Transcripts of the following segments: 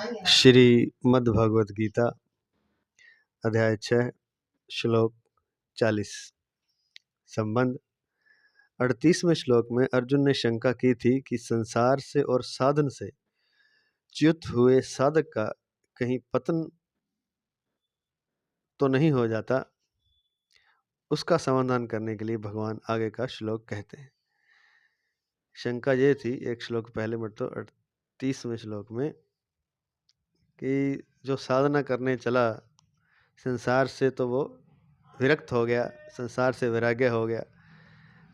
श्रीमद् भगवद गीता अध्याय 6 श्लोक 40। संबंध 38वें श्लोक में अर्जुन ने शंका की थी कि संसार से और साधन से च्युत हुए साधक का कहीं पतन तो नहीं हो जाता। उसका समाधान करने के लिए भगवान आगे का श्लोक कहते हैं। शंका ये थी एक श्लोक पहले मतलब 38वें श्लोक में कि जो साधना करने चला संसार से तो वो विरक्त हो गया, संसार से वैराग्य हो गया,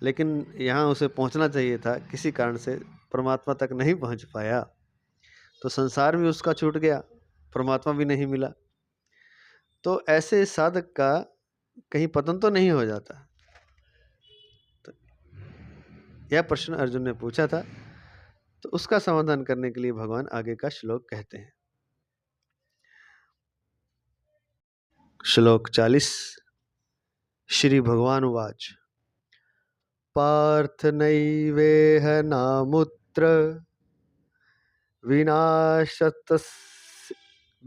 लेकिन यहाँ उसे पहुँचना चाहिए था, किसी कारण से परमात्मा तक नहीं पहुँच पाया, तो संसार भी उसका छूट गया, परमात्मा भी नहीं मिला। तो ऐसे साधक का कहीं पतन तो नहीं हो जाता। तो यह प्रश्न अर्जुन ने पूछा था, तो उसका समाधान करने के लिए भगवान आगे का श्लोक कहते हैं। श्लोक 40। श्री भगवान उवाच पार्थ नैवेह नामुत्र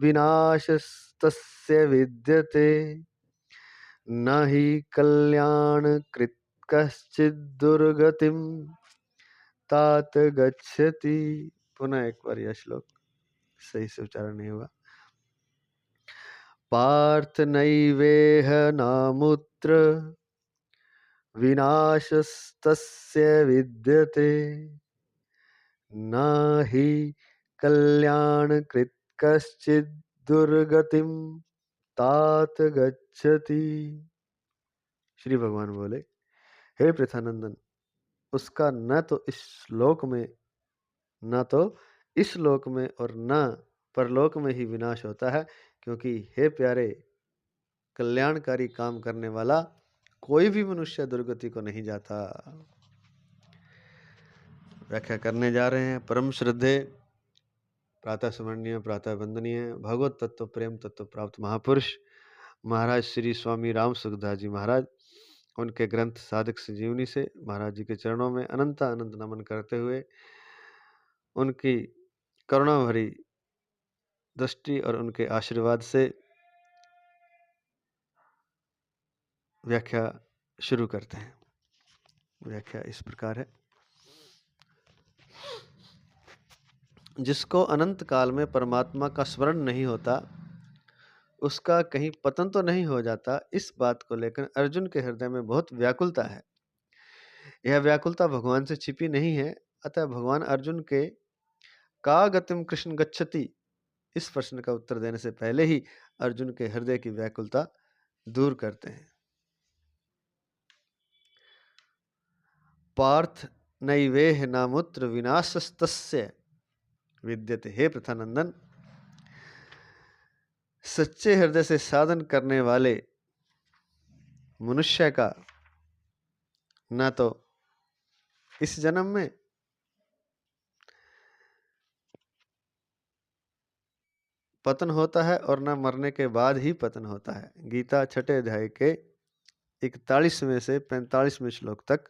विनाशस्तस्य विद्यते न हि कल्याणकृत् कश्चित् दुर्गतिं तात गच्छति। पुनः एक बार यह श्लोक सही से उच्चारण नहीं हुआ। पार्थ नैवेह नामुत्र विनाशस्तस्य विद्यते न हि कल्याणकृत् कश्चित् दुर्गतिं तात गच्छति। श्री भगवान बोले, हे पृथानंदन, उसका न तो इस श्लोक में, न तो इस लोक में और न परलोक में ही विनाश होता है, क्योंकि हे प्यारे, कल्याणकारी काम करने वाला कोई भी मनुष्य दुर्गति को नहीं जाता। व्याख्या करने जा रहे हैं। परम श्रद्धे प्रातः स्मरणीय प्रातः वंदनीय भगवत तत्व प्रेम तत्व प्राप्त महापुरुष महाराज श्री स्वामी राम सुखदास जी महाराज, उनके ग्रंथ साधक संजीवनी से महाराज जी के चरणों में अनंत अनंत नमन करते हुए उनकी करुणा भरी दृष्टि और उनके आशीर्वाद से व्याख्या शुरू करते हैं। व्याख्या इस प्रकार है। जिसको अनंत काल में परमात्मा का स्मरण नहीं होता, उसका कहीं पतन तो नहीं हो जाता। इस बात को लेकर अर्जुन के हृदय में बहुत व्याकुलता है। यह व्याकुलता भगवान से छिपी नहीं है। अतः भगवान अर्जुन के का गतिम कृष्ण गच्छति इस प्रश्न का उत्तर देने से पहले ही अर्जुन के हृदय की व्याकुलता दूर करते हैं। पार्थ नैवेह नामुत्र विनाशस्तस्य विद्यते। हे पृथानंदन, सच्चे हृदय से साधन करने वाले मनुष्य का न तो इस जन्म में पतन होता है और न मरने के बाद ही पतन होता है। गीता 6 अध्याय के 41वें से 45वें श्लोक तक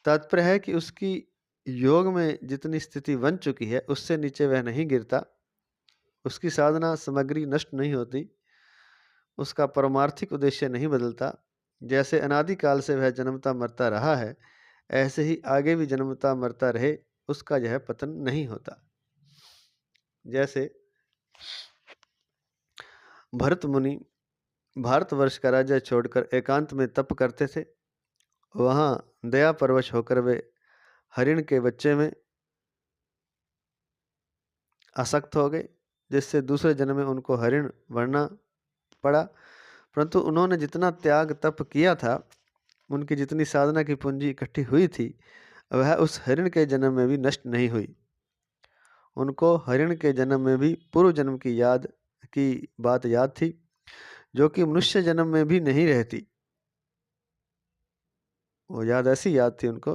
तात्पर्य है कि उसकी योग में जितनी स्थिति बन चुकी है उससे नीचे वह नहीं गिरता, उसकी साधना सामग्री नष्ट नहीं होती, उसका परमार्थिक उद्देश्य नहीं बदलता। जैसे अनादिकाल से वह जन्मता मरता रहा है, ऐसे ही आगे भी जन्मता मरता रहे, उसका यह पतन नहीं होता। जैसे भरत मुनि भारतवर्ष का राज्य छोड़कर एकांत में तप करते थे। वहाँ दया परवश होकर वे हरिण के बच्चे में आसक्त हो गए, जिससे दूसरे जन्म में उनको हरिण बनना पड़ा। परंतु उन्होंने जितना त्याग तप किया था, उनकी जितनी साधना की पूंजी इकट्ठी हुई थी, वह उस हरिण के जन्म में भी नष्ट नहीं हुई। उनको हरिण के जन्म में भी पूर्व जन्म की बात याद थी, जो कि मनुष्य जन्म में भी नहीं रहती। वो याद ऐसी याद थी उनको,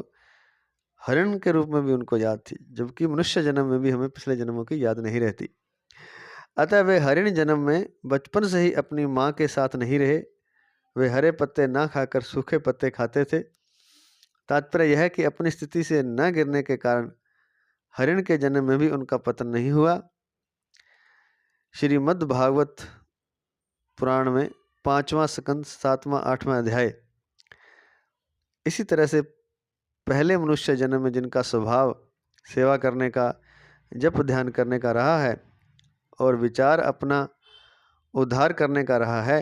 हरिण के रूप में भी उनको याद थी, जबकि मनुष्य जन्म में भी हमें पिछले जन्मों की याद नहीं रहती। अतः वे हरिण जन्म में बचपन से ही अपनी माँ के साथ नहीं रहे। वे हरे पत्ते ना खाकर सूखे पत्ते खाते थे। तात्पर्य यह है कि अपनी स्थिति से न गिरने के कारण हरिण के जन्म में भी उनका पतन नहीं हुआ। श्रीमद् भागवत पुराण में 5वां स्कंद 7वां 8वां अध्याय। इसी तरह से पहले मनुष्य जन्म में जिनका स्वभाव सेवा करने का, जप ध्यान करने का रहा है और विचार अपना उद्धार करने का रहा है,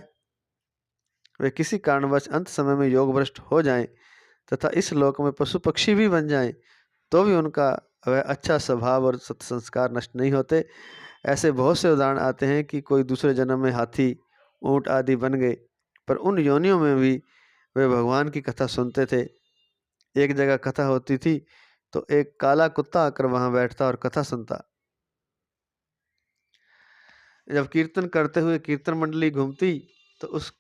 वे किसी कारणवश अंत समय में योग भ्रष्ट हो जाएं तथा इस लोक में पशु पक्षी भी बन जाएं तो भी उनका वह अच्छा स्वभाव और सत्संस्कार नष्ट नहीं होते। ऐसे बहुत से उदाहरण आते हैं कि कोई दूसरे जन्म में हाथी, ऊंट आदि बन गए, पर उन योनियों में भी वे भगवान की कथा सुनते थे। एक जगह कथा होती थी तो एक काला कुत्ता आकर वहां बैठता और कथा सुनता। जब कीर्तन करते हुए कीर्तन मंडली घूमती तो उस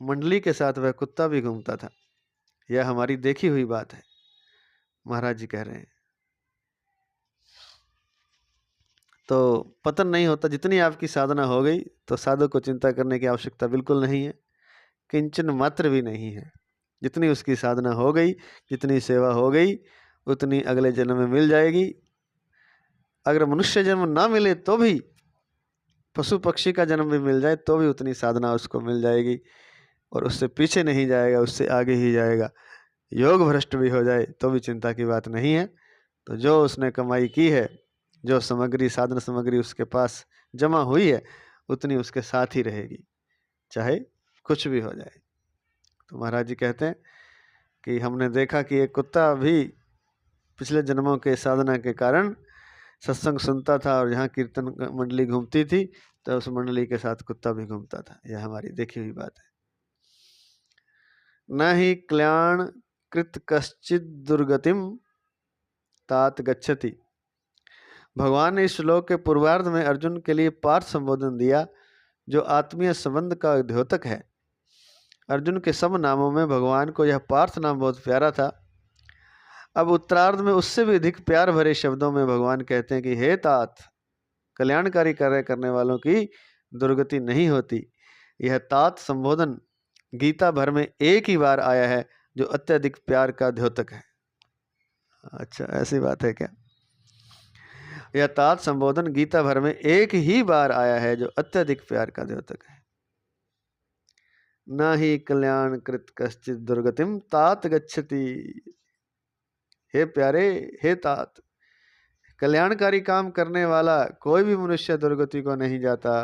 मंडली के साथ वह कुत्ता भी घूमता था। यह हमारी देखी हुई बात है, महाराज जी कह रहे हैं। तो पतन नहीं होता। जितनी आपकी साधना हो गई तो साधु को चिंता करने की आवश्यकता बिल्कुल नहीं है, किंचन मात्र भी नहीं है। जितनी उसकी साधना हो गई, जितनी सेवा हो गई, उतनी अगले जन्म में मिल जाएगी। अगर मनुष्य जन्म ना मिले तो भी, पशु पक्षी का जन्म भी मिल जाए तो भी उतनी साधना उसको मिल जाएगी और उससे पीछे नहीं जाएगा, उससे आगे ही जाएगा। योग भ्रष्ट भी हो जाए तो भी चिंता की बात नहीं है। तो जो उसने कमाई की है, जो सामग्री, साधन सामग्री उसके पास जमा हुई है, उतनी उसके साथ ही रहेगी, चाहे कुछ भी हो जाए। तो महाराज जी कहते हैं कि हमने देखा कि एक कुत्ता भी पिछले जन्मों के साधना के कारण सत्संग सुनता था और यहाँ कीर्तन मंडली घूमती थी तो उस मंडली के साथ कुत्ता भी घूमता था। यह हमारी देखी हुई बात है। न ही कल्याण कृत कश्चित दुर्गतिम तात गच्छति। भगवान ने इस श्लोक के पूर्वार्ध में अर्जुन के लिए पार्थ संबोधन दिया, जो आत्मीय संबंध का द्योतक है। अर्जुन के सब नामों में भगवान को यह पार्थ नाम बहुत प्यारा था। अब उत्तरार्ध में उससे भी अधिक प्यार भरे शब्दों में भगवान कहते हैं कि हे तात, कल्याणकारी कार्य करने वालों की दुर्गति नहीं होती। यह तात संबोधन गीता भर में एक ही बार आया है, जो अत्यधिक प्यार का द्योतक है। अच्छा, ऐसी बात है क्या? यह तात संबोधन गीता भर में एक ही बार आया है, जो अत्यधिक प्यार का द्योतक है। न ही कल्याण कृत कश्चित दुर्गतिम तात गच्छति। हे प्यारे, हे तात, कल्याणकारी काम करने वाला कोई भी मनुष्य दुर्गति को नहीं जाता।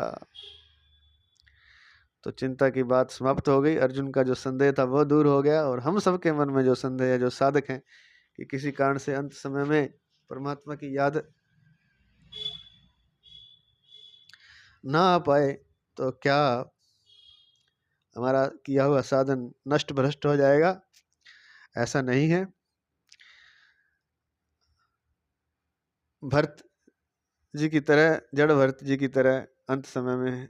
तो चिंता की बात समाप्त हो गई। अर्जुन का जो संदेह था वो दूर हो गया और हम सबके मन में जो संदेह है, जो साधक हैं कि किसी कारण से अंत समय में परमात्मा की याद ना आ पाए तो क्या हमारा किया हुआ साधन नष्ट भ्रष्ट हो जाएगा? ऐसा नहीं है। भरत जी की तरह, जड़ भरत जी की तरह अंत समय में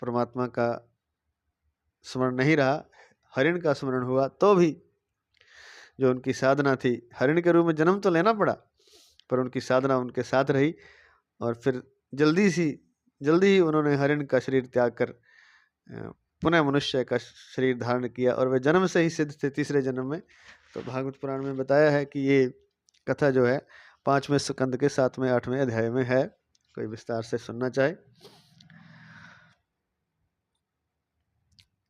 परमात्मा का स्मरण नहीं रहा, हरिण का स्मरण हुआ, तो भी जो उनकी साधना थी, हरिण के रूप में जन्म तो लेना पड़ा, पर उनकी साधना उनके साथ रही और फिर जल्दी ही उन्होंने हरिण का शरीर त्याग कर पुनः मनुष्य का शरीर धारण किया और वे जन्म से ही सिद्ध थे तीसरे जन्म में। तो भागवत पुराण में बताया है कि ये कथा जो है 5वें स्कंद के 7वें 8वें अध्याय में है। कोई विस्तार से सुनना चाहे।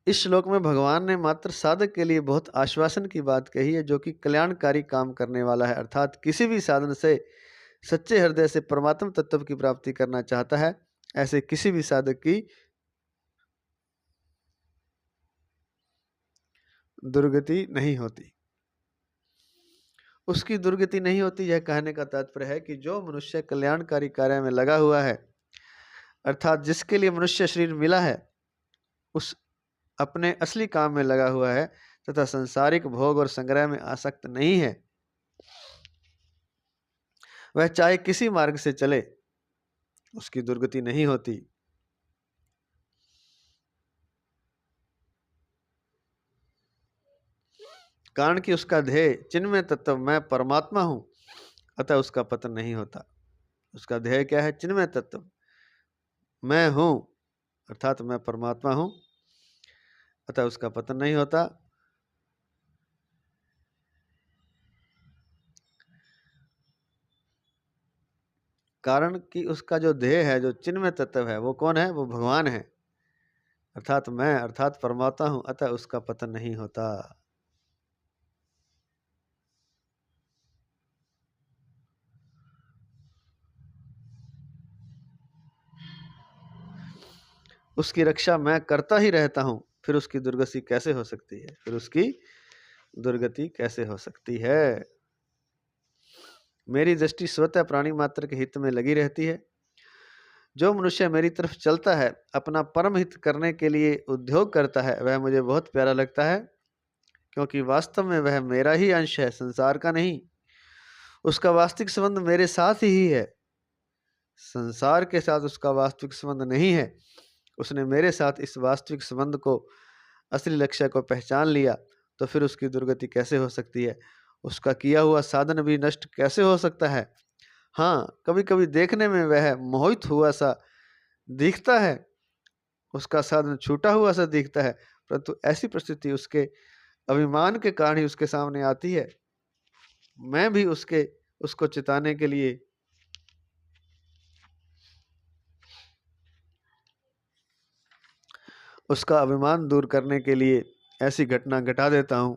इस श्लोक में भगवान ने मात्र साधक के लिए बहुत आश्वासन की बात कही है, जो कि कल्याणकारी काम करने वाला है, अर्थात किसी भी साधन से सच्चे हृदय से परमात्म तत्व की प्राप्ति करना चाहता है, ऐसे किसी भी साधक की दुर्गति नहीं होती। उसकी दुर्गति नहीं होती, यह कहने का तात्पर्य है कि जो मनुष्य कल्याणकारी कार्य में लगा हुआ है, अर्थात जिसके लिए मनुष्य शरीर मिला है, उस अपने असली काम में लगा हुआ है तथा सांसारिक भोग और संग्रह में आसक्त नहीं है, वह चाहे किसी मार्ग से चले, उसकी दुर्गति नहीं होती। कारण कि उसका ध्येय चिन्मय तत्व मैं परमात्मा हूं, अतः उसका पतन नहीं होता। उसका ध्येय क्या है? चिन्मय तत्व मैं हूं, अर्थात मैं परमात्मा हूं, अतः उसका पतन नहीं होता। कारण कि उसका जो देह है, जो चिन्मय तत्व है, वो कौन है? वो भगवान है, अर्थात मैं, अर्थात परमात्मा हूं, अतः उसका पतन नहीं होता। उसकी रक्षा मैं करता ही रहता हूं, फिर उसकी दुर्गति कैसे हो सकती है? फिर उसकी दुर्गति कैसे हो सकती है? मेरी दृष्टि स्वतः प्राणी मात्र के हित में लगी रहती है। जो मनुष्य मेरी तरफ चलता है, अपना परम हित करने के लिए उद्योग करता है, वह मुझे बहुत प्यारा लगता है, क्योंकि वास्तव में वह मेरा ही अंश है, संसार का नहीं। उसका वास्तविक संबंध मेरे साथ ही है, संसार के साथ उसका वास्तविक संबंध नहीं है। उसने मेरे साथ इस वास्तविक संबंध को, असली लक्ष्य को पहचान लिया, तो फिर उसकी दुर्गति कैसे हो सकती है? उसका किया हुआ साधन भी नष्ट कैसे हो सकता है? हाँ, कभी कभी देखने में वह मोहित हुआ सा दिखता है, उसका साधन छूटा हुआ सा दिखता है, परंतु ऐसी परिस्थिति उसके अभिमान के कारण ही उसके सामने आती है। मैं भी उसको चिताने के लिए उसका अभिमान दूर करने के लिए ऐसी घटना घटा देता हूं।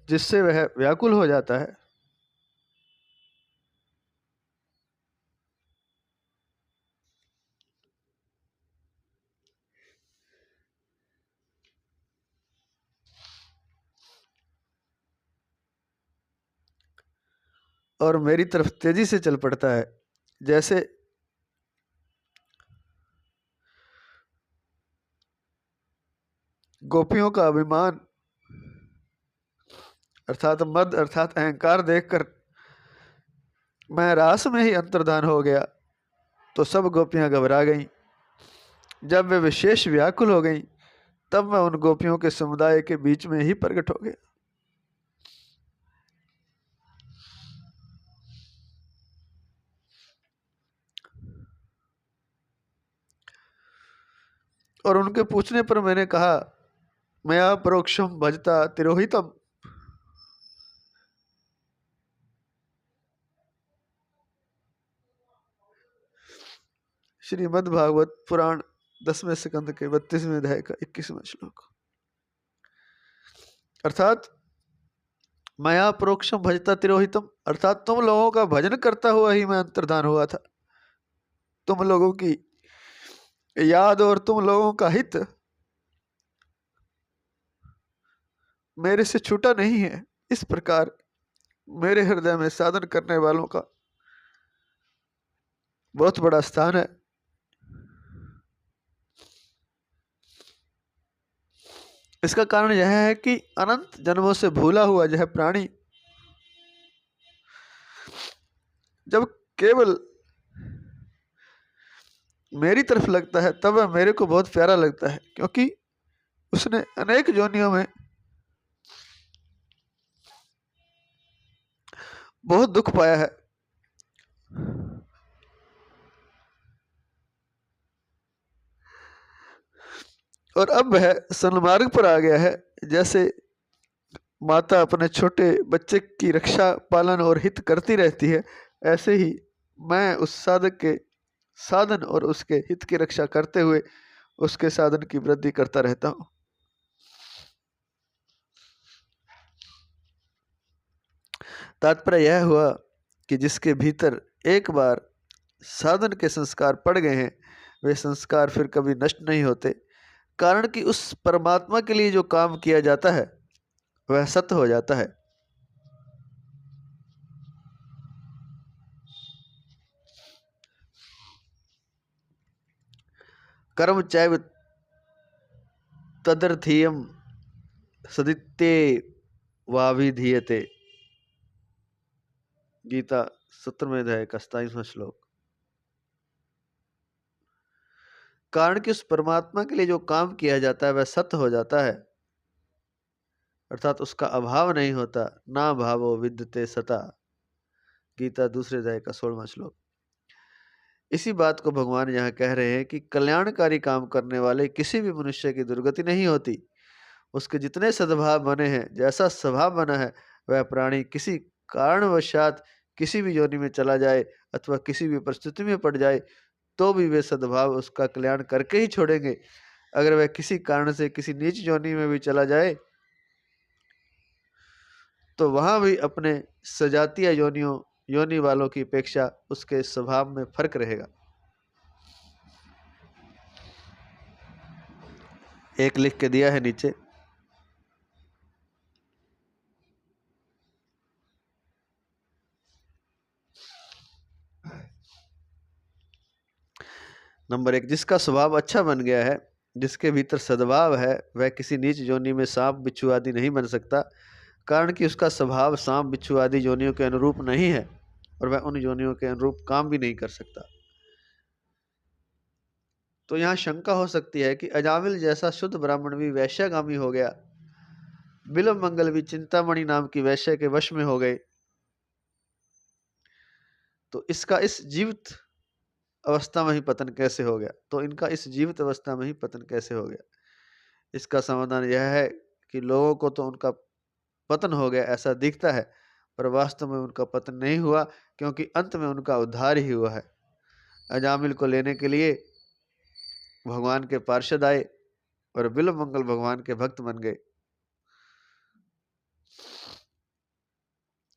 जिससे वह व्याकुल हो जाता है। और मेरी तरफ तेजी से चल पड़ता है, जैसे गोपियों का अभिमान अर्थात मद अर्थात अहंकार देखकर मैं रास में ही अंतर्धान हो गया, तो सब गोपियां घबरा गईं। जब वे विशेष व्याकुल हो गईं, तब मैं उन गोपियों के समुदाय के बीच में ही प्रकट हो गया। और उनके पूछने पर मैंने कहा, मया परोक्षम भजता तिरोहितम। श्रीमद् भागवत पुराण 10वें स्कंद के 32वें अध्याय का 21वां श्लोक। अर्थात मया परोक्षम भजता तिरोहितम, अर्थात तुम लोगों का भजन करता हुआ ही मैं अंतर्धान हुआ था। तुम लोगों की याद और तुम लोगों का हित मेरे से छूटा नहीं है। इस प्रकार मेरे हृदय में साधन करने वालों का बहुत बड़ा स्थान है। इसका कारण यह है कि अनंत जन्मों से भूला हुआ यह प्राणी जब केवल मेरी तरफ लगता है, तब वह मेरे को बहुत प्यारा लगता है, क्योंकि उसने अनेक योनियों में बहुत दुख पाया है। और अब वह सन्मार्ग पर आ गया है। जैसे माता अपने छोटे बच्चे की रक्षा पालन और हित करती रहती है, ऐसे ही मैं उस साधक के साधन और उसके हित की रक्षा करते हुए उसके साधन की वृद्धि करता रहता हूँ। तात्पर्य यह हुआ कि जिसके भीतर एक बार साधन के संस्कार पड़ गए हैं, वे संस्कार फिर कभी नष्ट नहीं होते, कारण कि उस परमात्मा के लिए जो काम किया जाता है वह सत्य हो जाता है। कर्म चैव तदर्थीयम सदित्ये वाभिधीयते। गीता 17वें अध्याय का 27वां श्लोक। कारण कि उस परमात्मा के लिए जो काम किया जाता है वह सत्य हो जाता है, अर्थात उसका अभाव नहीं होता। ना भावो विद्यते सता। गीता दूसरे अध्याय का 16वां श्लोक। इसी बात को भगवान यहाँ कह रहे हैं कि कल्याणकारी काम करने वाले किसी भी मनुष्य की दुर्गति नहीं होती। उसके जितने सद्भाव बने हैं, जैसा स्वभाव बना है, वह प्राणी किसी कारणवशात किसी भी योनि में चला जाए अथवा किसी भी परिस्थिति में पड़ जाए, तो भी वे सद्भाव उसका कल्याण करके ही छोड़ेंगे। अगर वह किसी कारण से किसी नीच योनि में भी चला जाए, तो वहां भी अपने सजातीय योनि वालों की अपेक्षा उसके स्वभाव में फर्क रहेगा। एक लिख के दिया है नीचे, नंबर 1, जिसका स्वभाव अच्छा बन गया है, जिसके भीतर सद्भाव है, वह किसी नीच योनि में सांप बिच्छू आदि नहीं बन सकता, कारण कि उसका स्वभाव सांप बिच्छू आदि योनियों के अनुरूप नहीं है और वह उन योनियों के अनुरूप काम भी नहीं कर सकता। तो यहाँ शंका हो सकती है कि अजामिल जैसा शुद्ध ब्राह्मण भी वैश्यगामी हो गया, बिल्व मंगल भी चिंतामणि नाम की वैश्य के वश में हो गए, तो इसका इस जीवित अवस्था में ही पतन कैसे हो गया? तो इनका इस जीवित अवस्था में ही पतन कैसे हो गया? इसका समाधान यह है कि लोगों को तो उनका पतन हो गया ऐसा दिखता है, पर वास्तव में उनका पतन नहीं हुआ, क्योंकि अंत में उनका उद्धार ही हुआ है। अजामिल को लेने के लिए भगवान के पार्षद आए और बिल्व मंगल भगवान के भक्त बन गए।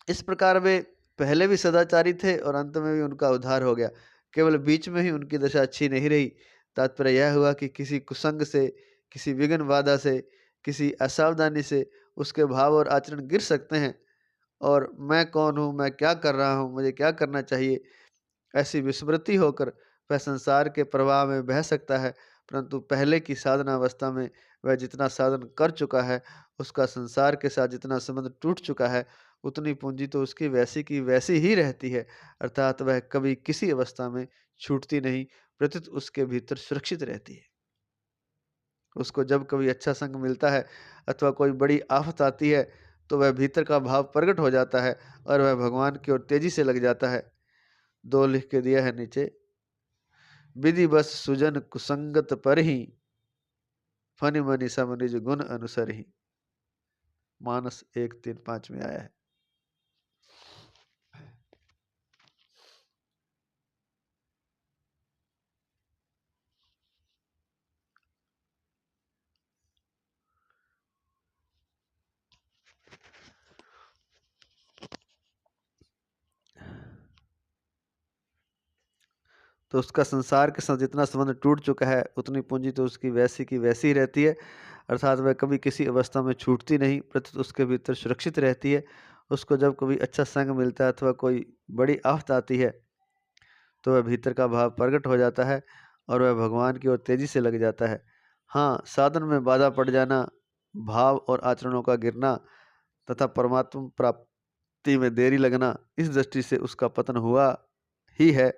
इस प्रकार वे पहले भी सदाचारी थे और अंत में भी उनका उद्धार हो गया, केवल बीच में ही उनकी दशा अच्छी नहीं रही। तात्पर्य यह हुआ कि किसी कुसंग से, किसी विघ्न बाधा से, किसी असावधानी से उसके भाव और आचरण गिर सकते हैं, और मैं कौन हूँ, मैं क्या कर रहा हूँ, मुझे क्या करना चाहिए, ऐसी विस्मृति होकर वह संसार के प्रवाह में बह सकता है। परंतु पहले की साधना अवस्था में वह जितना साधन कर चुका है, उसका संसार के साथ जितना संबंध टूट चुका है, उतनी पूंजी तो उसकी वैसी की वैसी ही रहती है, अर्थात वह कभी किसी अवस्था में छूटती नहीं, प्रत्युत उसके भीतर सुरक्षित रहती है। उसको जब कभी अच्छा संग मिलता है अथवा कोई बड़ी आफत आती है, तो वह भीतर का भाव प्रकट हो जाता है और वह भगवान की ओर तेजी से लग जाता है। 2 लिख के दिया है नीचे, विधि बस सुजन कुसंगत पर ही, फनि मनि सम निज गुण अनुसर ही। मानस 1:3-5 में आया है। तो उसका संसार के साथ जितना संबंध टूट चुका है, उतनी पूंजी तो उसकी वैसी की वैसी ही रहती है, अर्थात वह कभी किसी अवस्था में छूटती नहीं, प्रत्युत उसके भीतर सुरक्षित रहती है। उसको जब कभी अच्छा संग मिलता है अथवा कोई बड़ी आफत आती है, तो वह भीतर का भाव प्रकट हो जाता है और वह भगवान की ओर तेजी से लग जाता है। हाँ, साधन में बाधा पड़ जाना, भाव और आचरणों का गिरना तथा परमात्मा प्राप्ति में देरी लगना, इस दृष्टि से उसका पतन हुआ ही है।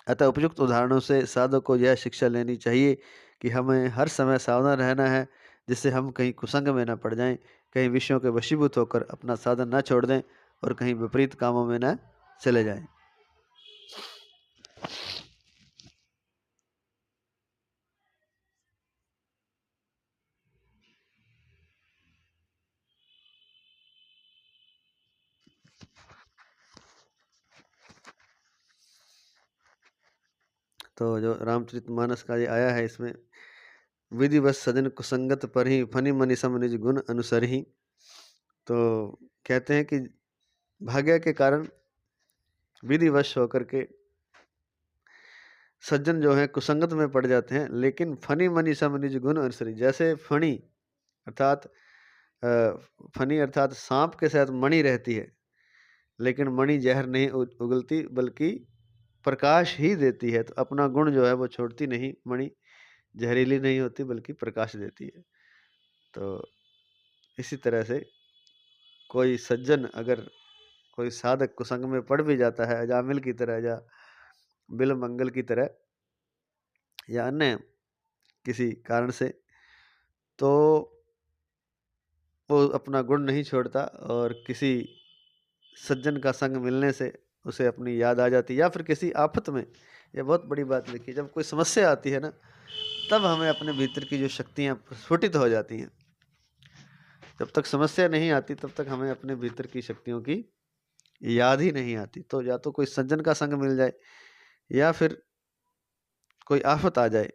अतः उपयुक्त उदाहरणों से साधक को यह शिक्षा लेनी चाहिए कि हमें हर समय सावधान रहना है, जिससे हम कहीं कुसंग में न पड़ जाएं, कहीं विषयों के वशीभूत होकर अपना साधन न छोड़ दें और कहीं विपरीत कामों में न चले जाएं। तो जो रामचरितमानस का ये आया है, इसमें विधिवत सजन कुसंगत पर ही, फनि मनि सम निज गुण अनुसर ही। तो कहते हैं कि भाग्य के कारण विधिवश होकर के सज्जन जो है कुसंगत में पड़ जाते हैं, लेकिन फनी मनी सम निज गुण अनुसरी, जैसे फणी अर्थात फनी अर्थात सांप के साथ मणि रहती है, लेकिन मणि जहर नहीं उगलती बल्कि प्रकाश ही देती है, तो अपना गुण जो है वो छोड़ती नहीं। मणि जहरीली नहीं होती बल्कि प्रकाश देती है। तो इसी तरह से कोई सज्जन, अगर कोई साधक कुसंग में पड़ भी जाता है, अजामिल की तरह या बिल मंगल की तरह या अन्य किसी कारण से, तो वो अपना गुण नहीं छोड़ता और किसी सज्जन का संग मिलने से उसे अपनी याद आ जाती है, या फिर किसी आफत में, ये बहुत बड़ी बात लिखी, जब कोई समस्या आती है ना, तब हमें अपने भीतर की जो शक्तियाँ स्फुटित हो जाती हैं। जब तक समस्या नहीं आती तब तक हमें अपने भीतर की शक्तियों की याद ही नहीं आती। तो या तो कोई सज्जन का संग मिल जाए, या फिर कोई आफत आ जाए,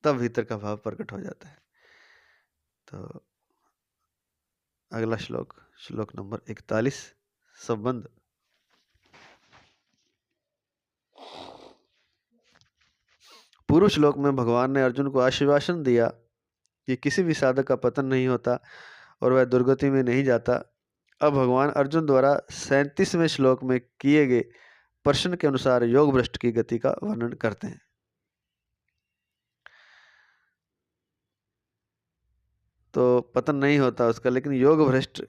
तब भीतर का भाव प्रकट हो जाता है। तो अगला श्लोक, श्लोक नंबर 41, संबंध। पूर्व श्लोक में भगवान ने अर्जुन को आश्वासन दिया कि किसी भी साधक का पतन नहीं होता और वह दुर्गति में नहीं जाता। अब भगवान अर्जुन द्वारा 37वें श्लोक में किए गए प्रश्न के अनुसार योग भ्रष्ट की गति का वर्णन करते हैं। तो पतन नहीं होता उसका, लेकिन योग भ्रष्ट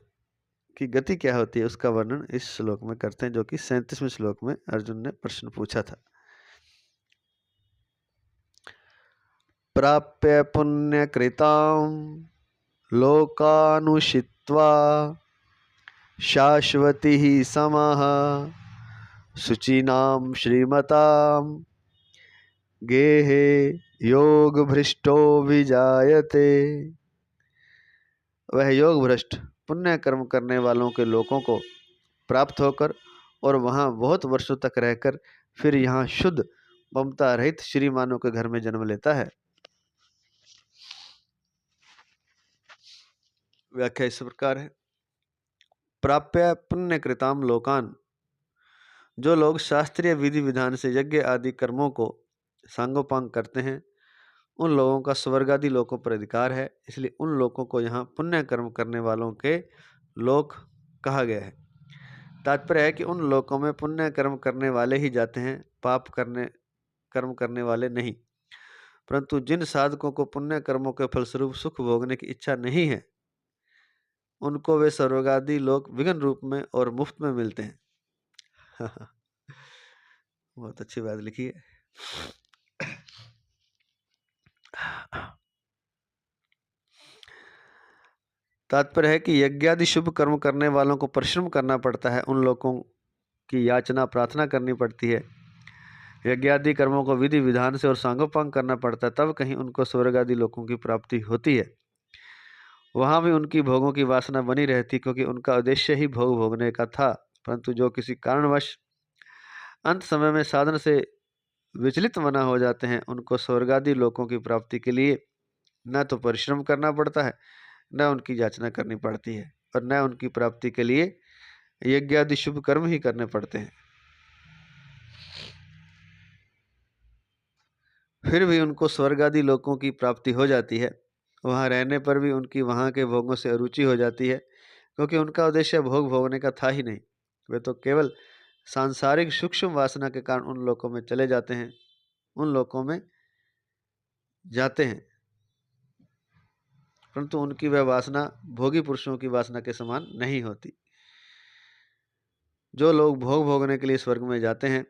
की गति क्या होती है उसका वर्णन इस श्लोक में करते हैं, जो कि 37वें श्लोक में अर्जुन ने प्रश्न पूछा था। प्राप्य पुण्यकृतां लोकानुषित्वा शाश्वती समः शुचीनां श्रीमतां गेहे योग भ्रष्टो विजायते। वह योग भ्रष्ट पुण्य कर्म करने वालों के लोकों को प्राप्त होकर और वहां बहुत वर्षों तक रहकर फिर यहाँ शुद्ध ममता रहित श्रीमानों के घर में जन्म लेता है। व्याख्या इस प्रकार है। प्राप्य पुण्यकृताम लोकान, जो लोग शास्त्रीय विधि विधान से यज्ञ आदि कर्मों को सांगोपांग करते हैं, उन लोगों का स्वर्ग आदि लोकों पर अधिकार है, इसलिए उन लोगों को यहाँ पुण्य कर्म करने वालों के लोक कहा गया है। तात्पर्य है कि उन लोकों में पुण्य कर्म करने वाले ही जाते हैं, पाप कर्म करने वाले नहीं। परंतु जिन साधकों को पुण्य कर्मों के फलस्वरूप सुख भोगने की इच्छा नहीं है, उनको वे स्वर्गादि लोक विघ्न रूप में और मुफ्त में मिलते हैं। बहुत अच्छी बात लिखी है। तात्पर्य है कि यज्ञादि शुभ कर्म करने वालों को परिश्रम करना पड़ता है, उन लोगों की याचना प्रार्थना करनी पड़ती है, यज्ञादि कर्मों को विधि विधान से और सांगोपांग करना पड़ता है, तब कहीं उनको स्वर्ग आदि लोकों की प्राप्ति होती है। वहां भी उनकी भोगों की वासना बनी रहती, क्योंकि उनका उद्देश्य ही भोग भोगने का था। परंतु जो किसी कारणवश अंत समय में साधन से विचलित मना हो जाते हैं, उनको स्वर्गादि लोकों की प्राप्ति के लिए न तो परिश्रम करना पड़ता है, न उनकी याचना करनी पड़ती है, और न उनकी प्राप्ति के लिए यज्ञ आदि शुभ कर्म ही करने पड़ते हैं। फिर भी उनको स्वर्ग आदि लोकों की प्राप्ति हो जाती है। वहां रहने पर भी उनकी वहां के भोगों से अरुचि हो जाती है, क्योंकि उनका उद्देश्य भोग भोगने का था ही नहीं। वे तो केवल सांसारिक सूक्ष्म वासना के कारण उन लोकों में चले जाते हैं, उन लोकों में जाते हैं, परंतु उनकी वह वासना भोगी पुरुषों की वासना के समान नहीं होती। जो लोग भोग भोगने के लिए स्वर्ग में जाते हैं,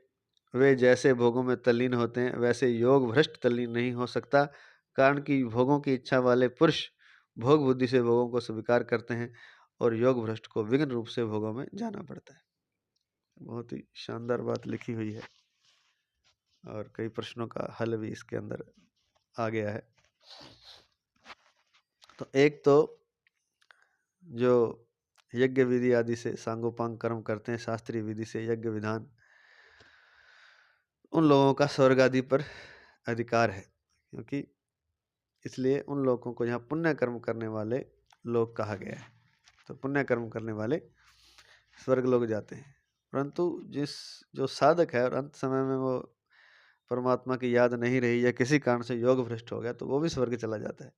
वे जैसे भोगों में तल्लीन होते हैं, वैसे योग भ्रष्ट तल्लीन नहीं हो सकता, कारण कि भोगों की इच्छा वाले पुरुष भोग बुद्धि से भोगों को स्वीकार करते हैं और योग भ्रष्ट को विघ्न रूप से भोगों में जाना पड़ता है। बहुत ही शानदार बात लिखी हुई है और कई प्रश्नों का हल भी इसके अंदर आ गया है। तो एक तो जो यज्ञ विधि आदि से सांगोपांग कर्म करते हैं, शास्त्रीय विधि से यज्ञ विधान, उन लोगों का स्वर्ग आदि पर अधिकार है, क्योंकि इसलिए उन लोगों को यहाँ पुण्य कर्म करने वाले लोग कहा गया है। तो पुण्य कर्म करने वाले स्वर्ग लोग जाते हैं। परंतु जो साधक है और अंत समय में वो परमात्मा की याद नहीं रही या किसी कारण से योग भ्रष्ट हो गया, तो वो भी स्वर्ग चला जाता है।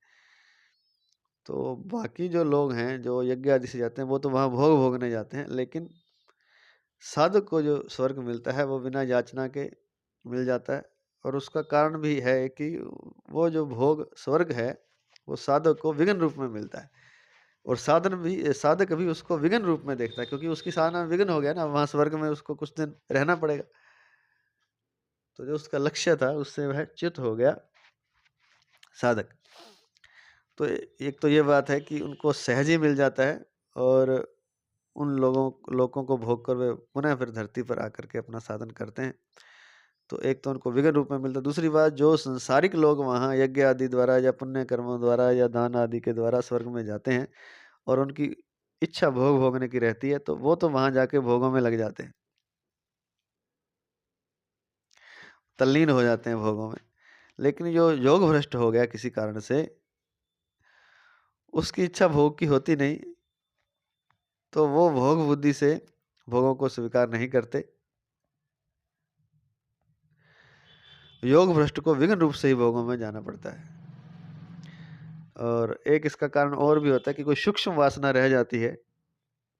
तो बाकी जो लोग हैं जो यज्ञ आदि से जाते हैं, वो तो वहाँ भोग भोगने जाते हैं, लेकिन साधक को जो स्वर्ग मिलता है वो बिना याचना के मिल जाता है। और उसका कारण भी है कि वो जो भोग स्वर्ग है वो साधक को विघ्न रूप में मिलता है, और साधक भी उसको विघ्न रूप में देखता है, क्योंकि उसकी साधना विघ्न हो गया ना, वहाँ स्वर्ग में उसको कुछ दिन रहना पड़ेगा। तो जो उसका लक्ष्य था उससे वह च्युत हो गया साधक। तो एक तो ये बात है कि उनको सहज ही मिल जाता है, और उन लोगों को भोग कर वे पुनः फिर धरती पर आकर के अपना साधन करते हैं। तो एक तो उनको विघ्न रूप में मिलता है। दूसरी बात, जो संसारिक लोग वहाँ यज्ञ आदि द्वारा या पुण्य कर्मों द्वारा या दान आदि के द्वारा स्वर्ग में जाते हैं और उनकी इच्छा भोग भोगने की रहती है, तो वो तो वहाँ जाके भोगों में लग जाते हैं, तल्लीन हो जाते हैं भोगों में। लेकिन जो योग भ्रष्ट हो गया किसी कारण से, उसकी इच्छा भोग की होती नहीं, तो वो भोग बुद्धि से भोगों को स्वीकार नहीं करते। योग भ्रष्ट को विघ्न रूप से ही भोगों में जाना पड़ता है। और एक इसका कारण और भी होता है कि कोई सूक्ष्म वासना रह जाती है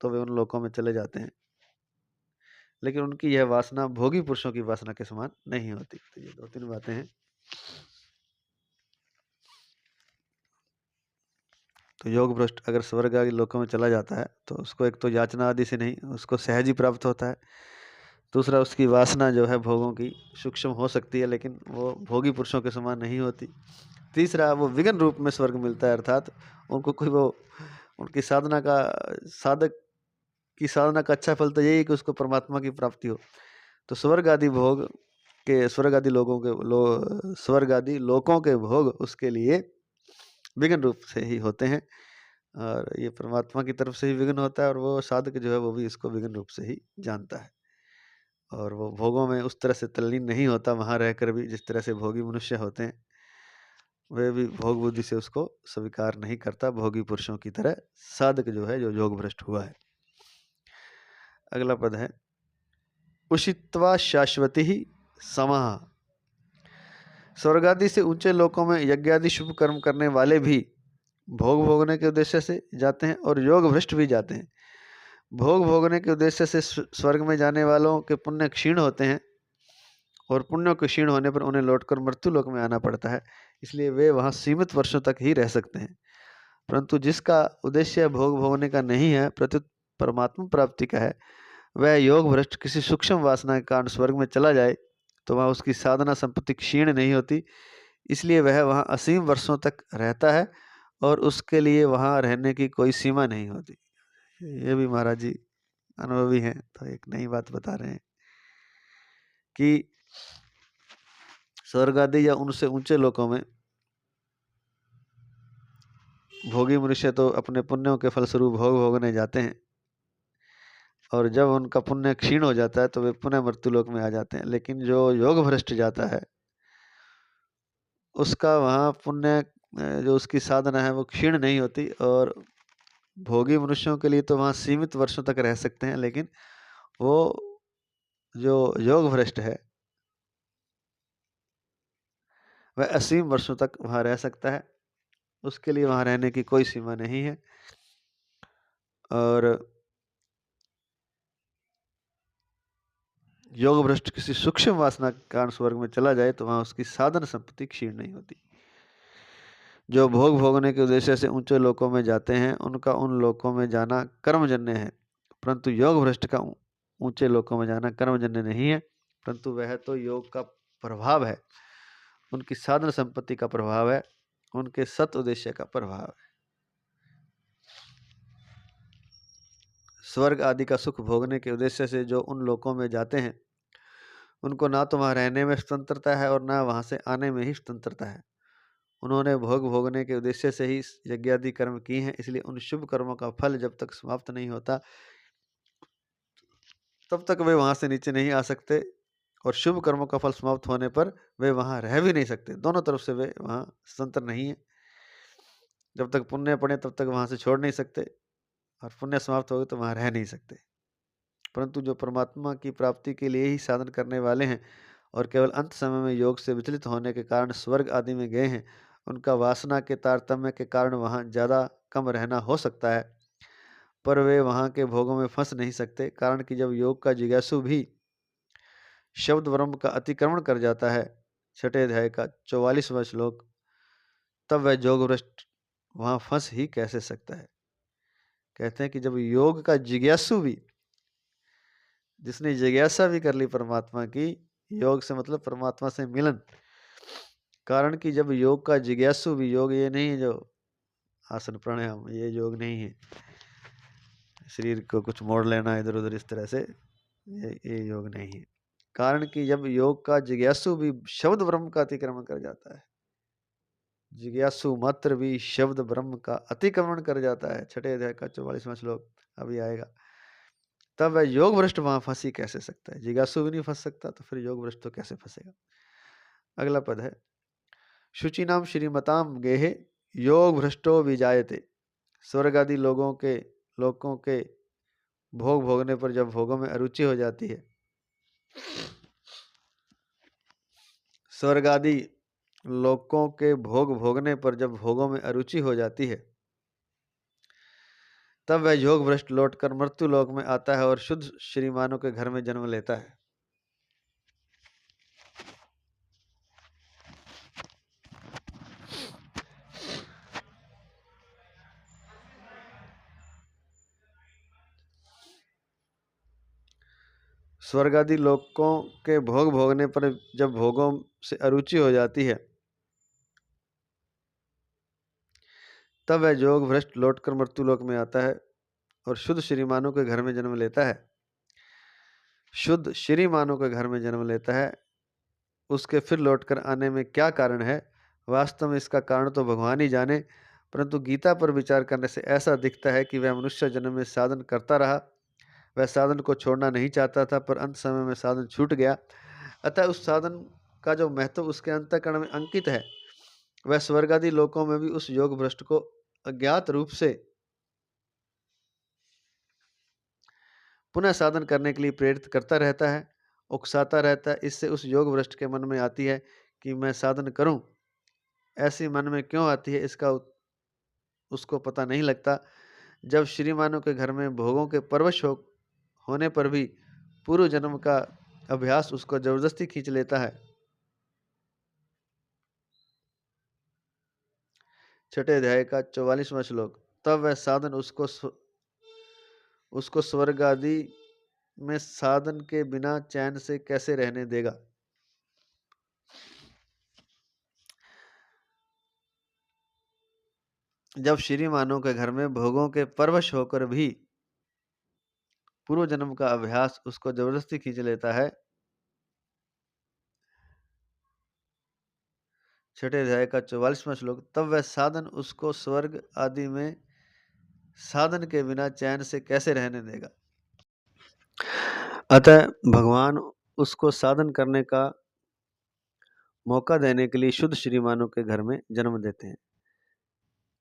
तो वे उन लोकों में चले जाते हैं, लेकिन उनकी यह वासना भोगी पुरुषों की वासना के समान नहीं होती। तो ये 2-3 बातें हैं। तो योग भ्रष्ट अगर स्वर्ग आदि लोकों में चला जाता है तो उसको एक तो याचना आदि से नहीं, उसको सहज ही प्राप्त होता है। दूसरा, उसकी वासना जो है भोगों की सूक्ष्म हो सकती है, लेकिन वो भोगी पुरुषों के समान नहीं होती। तीसरा, वो विघ्न रूप में स्वर्ग मिलता है, अर्थात उनको कोई वो उनकी साधक की साधना का अच्छा फल तो यही है कि उसको परमात्मा की प्राप्ति हो। तो स्वर्ग आदि लोकों के भोग उसके लिए विघ्न रूप से ही होते हैं, और ये परमात्मा की तरफ से ही विघ्न होता है, और वो साधक जो है वो भी इसको विघ्न रूप से ही जानता है, और वो भोगों में उस तरह से तल्लीन नहीं होता वहाँ रहकर भी, जिस तरह से भोगी मनुष्य होते हैं। वे भी भोग बुद्धि से उसको स्वीकार नहीं करता, भोगी पुरुषों की तरह साधक जो है, जो योग भ्रष्ट हुआ है। अगला पद है उषित्वा शाश्वती ही समाह। स्वर्ग आदि से ऊंचे लोकों में यज्ञ आदि शुभ कर्म करने वाले भी भोग भोगने के उद्देश्य से जाते हैं, और योग भ्रष्ट भी जाते हैं। भोग भोगने के उद्देश्य से स्वर्ग में जाने वालों के पुण्य क्षीण होते हैं, और पुण्यों के क्षीण होने पर उन्हें लौटकर मृत्यु लोक में आना पड़ता है, इसलिए वे वहाँ सीमित वर्षों तक ही रह सकते हैं। परंतु जिसका उद्देश्य भोग भोगने का नहीं है, प्रत्युत परमात्मा प्राप्ति का है, वह योग भ्रष्ट किसी सूक्ष्म वासना के कारण स्वर्ग में चला जाए तो वहाँ उसकी साधना संपत्ति क्षीण नहीं होती, इसलिए वह वहाँ असीम वर्षों तक रहता है, और उसके लिए वहाँ रहने की कोई सीमा नहीं होती। ये भी महाराज जी अनुभवी हैं, तो एक नई बात बता रहे हैं कि स्वर्ग आदि या उनसे ऊंचे लोकों में भोगी मनुष्य तो अपने पुण्यों के फलस्वरूप भोग भोगने जाते हैं, और जब उनका पुण्य क्षीण हो जाता है तो वे पुनः मृत्यु लोक में आ जाते हैं। लेकिन जो योग भ्रष्ट जाता है, उसका वहाँ पुण्य जो उसकी साधना है वो क्षीण नहीं होती, और भोगी मनुष्यों के लिए तो वहाँ सीमित वर्षों तक रह सकते हैं, लेकिन वो जो योग भ्रष्ट है वह असीम वर्षों तक वहाँ रह सकता है, उसके लिए वहाँ रहने की कोई सीमा नहीं है। और योग भ्रष्ट किसी सूक्ष्म वासना के कारण स्वर्ग में चला जाए तो वहाँ उसकी साधन संपत्ति क्षीण नहीं होती। जो भोग भोगने के उद्देश्य से ऊंचे लोकों में जाते हैं, उनका उन लोकों में जाना कर्मजन्य है, परंतु योग भ्रष्ट का ऊंचे लोकों में जाना कर्मजन्य नहीं है, परंतु वह तो योग का प्रभाव है, उनकी साधन संपत्ति का प्रभाव है, उनके सत उद्देश्य का प्रभाव है। स्वर्ग आदि का सुख भोगने के उद्देश्य से जो उन लोकों में जाते हैं, उनको ना तो वहाँ रहने में स्वतंत्रता है और ना वहाँ से आने में ही स्वतंत्रता है। उन्होंने भोग भोगने के उद्देश्य से ही यज्ञादि कर्म किए हैं, इसलिए उन शुभ कर्मों का फल जब तक समाप्त नहीं होता तब तक वे वहाँ से नीचे नहीं आ सकते, और शुभ कर्मों का फल समाप्त होने पर वे वहाँ रह भी नहीं सकते। दोनों तरफ से वे वहाँ स्वतंत्र नहीं है। जब तक पुण्य पड़े तब तक वहाँ से छोड़ नहीं सकते, और पुण्य समाप्त हो गए तो वहाँ रह नहीं सकते। परंतु जो परमात्मा की प्राप्ति के लिए ही साधन करने वाले हैं और केवल अंत समय में योग से विचलित होने के कारण स्वर्ग आदि में गए हैं, उनका वासना के तारतम्य के कारण वहाँ ज़्यादा कम रहना हो सकता है, पर वे वहाँ के भोगों में फंस नहीं सकते, कारण कि जब योग का जिज्ञासु भी शब्द ब्रह्म का अतिक्रमण कर जाता है, 6ठे अध्याय का 44वां श्लोक, तब वह योग भ्रष्ट वहाँ फंस ही कैसे सकता है। कहते हैं कि जब योग का जिज्ञासु भी, जिसने जिज्ञासा भी कर ली परमात्मा की, योग से मतलब परमात्मा से मिलन, कारण कि जब योग का जिज्ञासु भी, योग ये नहीं जो आसन प्राणायाम, ये योग नहीं है, शरीर को कुछ मोड़ लेना इधर उधर इस तरह से, ये योग नहीं है। कारण कि जब योग का जिज्ञासु भी शब्द ब्रह्म का अतिक्रमण कर जाता है, जिज्ञासु मात्र भी शब्द ब्रह्म का अतिक्रमण कर जाता है, छठे अध्याय का 44वां श्लोक अभी आएगा, तब वह योग भ्रष्ट वहां फंसी कैसे सकता है? जिज्ञासु भी नहीं फंस सकता तो फिर योग भ्रष्ट तो कैसे फंसेगा? अगला पद है शुचिनाम श्रीमताम गेहे योग भ्रष्टो विजायते। स्वर्ग आदि लोगों के भोग भोगने पर जब भोगों में अरुचि हो जाती है, स्वर्ग आदि लोकों के भोग भोगने पर जब भोगों में अरुचि हो जाती है, तब वह योग भ्रष्ट लौटकर मृत्यु लोक में आता है और शुद्ध श्रीमानों के घर में जन्म लेता है। स्वर्ग आदि लोकों के भोग भोगने पर जब भोगों से अरुचि हो जाती है, तब वह योग भ्रष्ट लौटकर मृत्यु लोक में आता है और शुद्ध श्रीमानों के घर में जन्म लेता है। शुद्ध श्रीमानों के घर में जन्म लेता है। उसके फिर लौटकर आने में क्या कारण है? वास्तव में इसका कारण तो भगवान ही जाने, परंतु गीता पर विचार करने से ऐसा दिखता है कि वह मनुष्य जन्म में साधन करता रहा, वह साधन को छोड़ना नहीं चाहता था, पर अंत समय में साधन छूट गया। अतः उस साधन का जो महत्व उसके अंतःकरण में अंकित है, वह स्वर्गादि लोकों में भी उस योग भ्रष्ट को अज्ञात रूप से पुनः साधन करने के लिए प्रेरित करता रहता है, उकसाता रहता है। इससे उस योग भ्रष्ट के मन में आती है कि मैं साधन करूं। ऐसी मन में क्यों आती है, इसका उसको पता नहीं लगता। जब श्रीमानों के घर में भोगों के परवश होने पर भी पूर्व जन्म का अभ्यास उसको जबरदस्ती खींच लेता है। छठे अध्याय का 44वां श्लोक, तब वह साधन उसको स्वर्ग आदि में साधन के बिना चैन से कैसे रहने देगा? जब श्रीमानों के घर में भोगों के परवश होकर भी पूर्व जन्म का अभ्यास उसको जबरदस्ती खींच लेता है। छठे अध्याय का 44वां श्लोक, तब वह साधन उसको स्वर्ग आदि में साधन के बिना चैन से कैसे रहने देगा? अतः भगवान उसको साधन करने का मौका देने के लिए शुद्ध श्रीमानों के घर में जन्म देते हैं।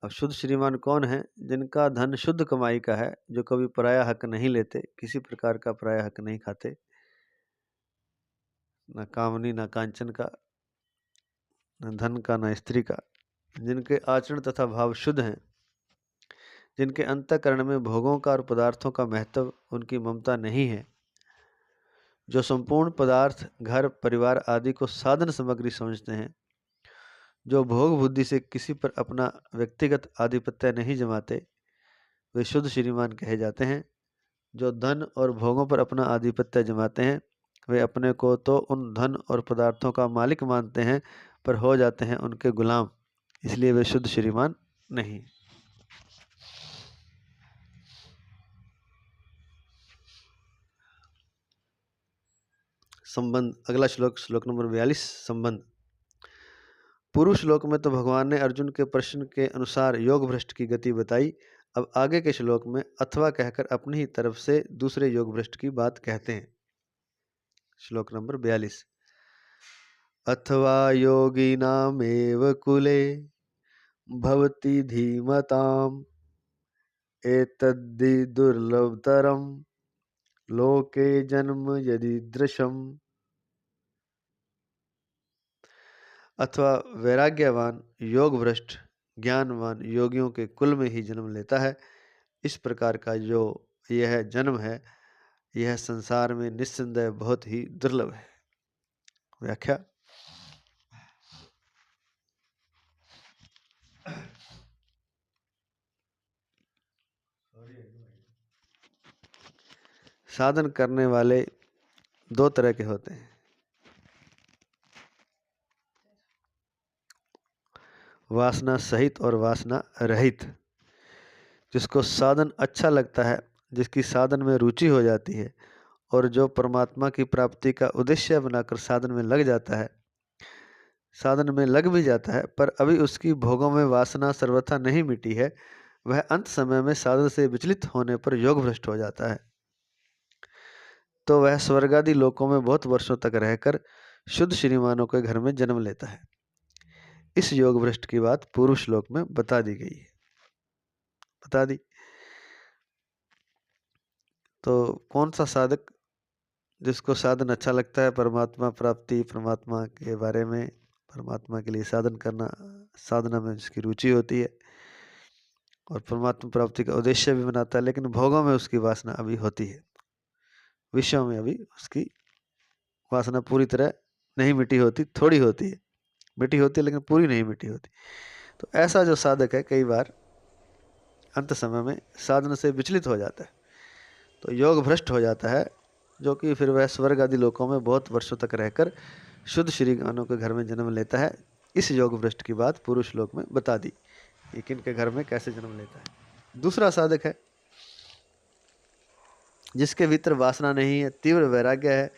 अब शुद्ध श्रीमान कौन है? जिनका धन शुद्ध कमाई का है, जो कभी पराया हक नहीं लेते, किसी प्रकार का पराया हक नहीं खाते, न कामनी न कांचन का, न धन का न स्त्री का, जिनके आचरण तथा भाव शुद्ध हैं, जिनके अंतःकरण में भोगों का और पदार्थों का महत्व, उनकी ममता नहीं है, जो संपूर्ण पदार्थ, घर, परिवार आदि को साधन सामग्री समझते हैं, जो भोग बुद्धि से किसी पर अपना व्यक्तिगत आधिपत्य नहीं जमाते, वे शुद्ध श्रीमान कहे जाते हैं। जो धन और भोगों पर अपना आधिपत्य जमाते हैं, वे अपने को तो उन धन और पदार्थों का मालिक मानते हैं, पर हो जाते हैं उनके गुलाम, इसलिए वे शुद्ध श्रीमान नहीं। संबंध, अगला श्लोक, श्लोक नंबर 42, संबंध। पूर्व श्लोक में तो भगवान ने अर्जुन के प्रश्न के अनुसार योग भ्रष्ट की गति बताई। अब आगे के श्लोक में अथवा कहकर अपनी ही तरफ से दूसरे योग भ्रष्ट की बात कहते हैं। श्लोक नंबर 42, अथवा योगिनामेव कुले भवति धीमताम् एतद्धि दुर्लभतरं लोके जन्म यदीदृशम्। अथवा वैराग्यवान योग भ्रष्ट ज्ञानवान योगियों के कुल में ही जन्म लेता है। इस प्रकार का जो यह जन्म है, यह संसार में निस्संदेह बहुत ही दुर्लभ है। व्याख्या, साधन करने वाले दो तरह के होते हैं, वासना सहित और वासना रहित। जिसको साधन अच्छा लगता है, जिसकी साधन में रुचि हो जाती है और जो परमात्मा की प्राप्ति का उद्देश्य बनाकर साधन में लग जाता है, साधन में लग भी जाता है, पर अभी उसकी भोगों में वासना सर्वथा नहीं मिटी है, वह अंत समय में साधन से विचलित होने पर योग भ्रष्ट हो जाता है। तो वह स्वर्गादि लोकों में बहुत वर्षों तक रहकर शुद्ध श्रीमानों के घर में जन्म लेता है। इस योग भ्रष्ट की बात पूर्व श्लोक में बता दी गई है, बता दी। तो कौन सा साधक जिसको साधन अच्छा लगता है, परमात्मा प्राप्ति, परमात्मा के बारे में, परमात्मा के लिए साधन करना, साधना में जिसकी रुचि होती है और परमात्मा प्राप्ति का उद्देश्य भी बनाता है, लेकिन भोगों में उसकी वासना अभी होती है, विषयों में अभी उसकी वासना पूरी तरह नहीं मिटी होती, थोड़ी होती है, मिटी होती है लेकिन पूरी नहीं मिटी होती। तो ऐसा जो साधक है कई बार अंत समय में साधन से विचलित हो जाता है, तो योग भ्रष्ट हो जाता है, जो कि फिर वह स्वर्ग आदि लोकों में बहुत वर्षों तक रहकर शुद्ध श्री ज्ञानों के घर में जन्म लेता है। इस योग भ्रष्ट की बात पूर्व श्लोक में बता दी कि किनके घर में कैसे जन्म लेता है। दूसरा साधक है जिसके भीतर वासना नहीं है, तीव्र वैराग्य है,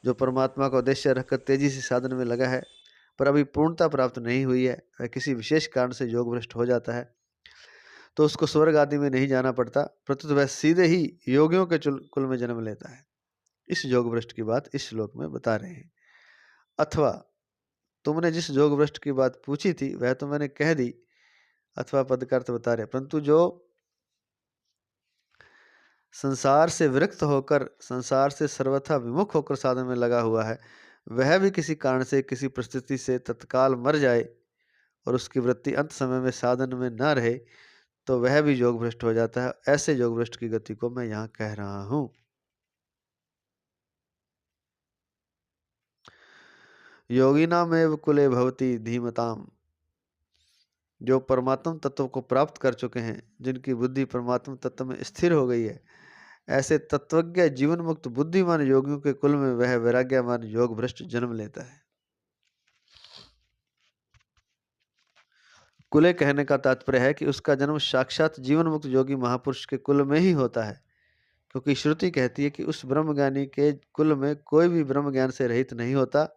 जो परमात्मा का उद्देश्य रखकर तेजी से साधन में लगा है, पर अभी पूर्णता प्राप्त नहीं हुई है, वह किसी विशेष कारण से योग भ्रष्ट हो जाता है, तो उसको स्वर्ग आदि में नहीं जाना पड़ता, प्रत्युत वह सीधे ही योगियों के कुल में जन्म लेता है। इस योग भ्रष्ट की बात इस श्लोक में बता रहे हैं। अथवा तुमने जिस योग भ्रष्ट की बात पूछी थी वह तो मैंने कह दी, अथवा पद का अर्थ बता रहे, परंतु जो संसार से विरक्त होकर, संसार से सर्वथा विमुख होकर साधन में लगा हुआ है, वह भी किसी कारण से, किसी परिस्थिति से तत्काल मर जाए और उसकी वृत्ति अंत समय में साधन में न रहे, तो वह भी योग भ्रष्ट हो जाता है। ऐसे योग भ्रष्ट की गति को मैं यहाँ कह रहा हूं। योगिनामेव कुले भवति धीमताम, जो परमात्म तत्व को प्राप्त कर चुके हैं, जिनकी बुद्धि परमात्म तत्व में स्थिर हो गई है, ऐसे तत्वज्ञ जीवन मुक्त बुद्धिमान योगियों के कुल में वह वैराग्यमान योग भ्रष्ट जन्म लेता है। कुले कहने का तात्पर्य है कि उसका जन्म साक्षात जीवन मुक्त योगी महापुरुष के कुल में ही होता है, क्योंकि श्रुति कहती है कि उस ब्रह्मज्ञानी के कुल में कोई भी ब्रह्म ज्ञान से रहित नहीं होता,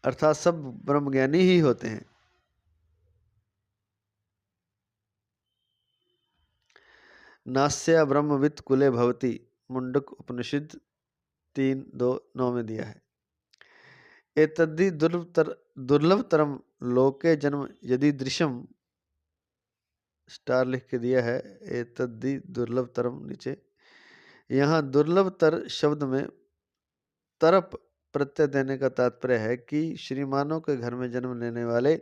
अर्थात सब ब्रह्मज्ञानी ही होते हैं। नास्या ब्रह्मवित् कुले भवति, मुंडक उपनिषद 3:2-9 में दिया है। एतद्धि दुर्लभतरम लोके जन्म यदि दृश्यम, स्टार लिख के दिया है, एतद्धि दुर्लभतरम नीचे, यहाँ दुर्लभतर शब्द में तरप प्रत्यय देने का तात्पर्य है कि श्रीमानों के घर में जन्म लेने वाले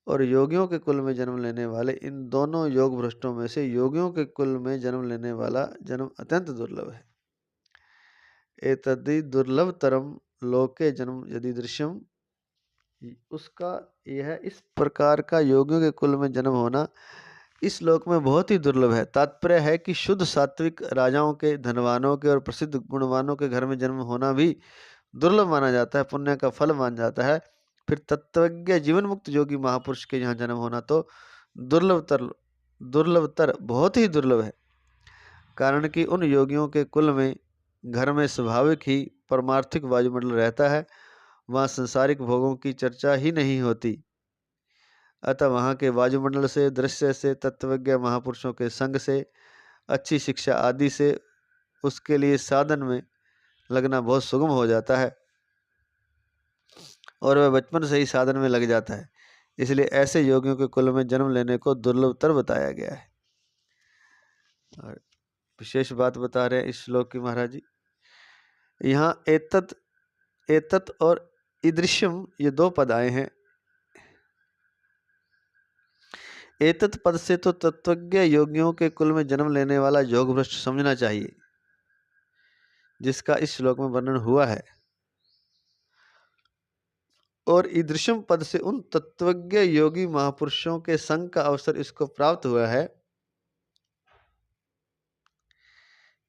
और योगियों के कुल में जन्म लेने वाले, इन दोनों योग भ्रष्टों में से योगियों के कुल में जन्म लेने वाला जन्म अत्यंत दुर्लभ है। एतद्धि दुर्लभतरम लोके जन्म यदि दृश्यम, उसका यह इस प्रकार का योगियों के कुल में जन्म होना इस लोक में बहुत ही दुर्लभ है। तात्पर्य है कि शुद्ध सात्विक राजाओं के, धनवानों के और प्रसिद्ध गुणवानों के घर में जन्म होना भी दुर्लभ माना जाता है, पुण्य का फल मान जाता है। फिर तत्वज्ञ जीवन मुक्त योगी महापुरुष के यहाँ जन्म होना तो दुर्लभतर बहुत ही दुर्लभ है, कारण कि उन योगियों के कुल में घर में स्वाभाविक ही परमार्थिक वायुमंडल रहता है, वहाँ सांसारिक भोगों की चर्चा ही नहीं होती। अतः वहाँ के वायुमंडल से, दृश्य से, तत्वज्ञ महापुरुषों के संग से, अच्छी शिक्षा आदि से उसके लिए साधन में लगना बहुत सुगम हो जाता है और वह बचपन से ही साधन में लग जाता है। इसलिए ऐसे योगियों के कुल में जन्म लेने को दुर्लभतर बताया गया है। और विशेष बात बता रहे हैं इस श्लोक की महाराज जी, यहाँ एतत्, एतत् और ईदृश्यम ये दो पद आए हैं। एतत् पद से तो तत्वज्ञ योगियों के कुल में जन्म लेने वाला योग भ्रष्ट समझना चाहिए, जिसका इस श्लोक में वर्णन हुआ है। और ईदृशम पद से उन तत्वज्ञ योगी महापुरुषों के संग का अवसर इसको प्राप्त हुआ है,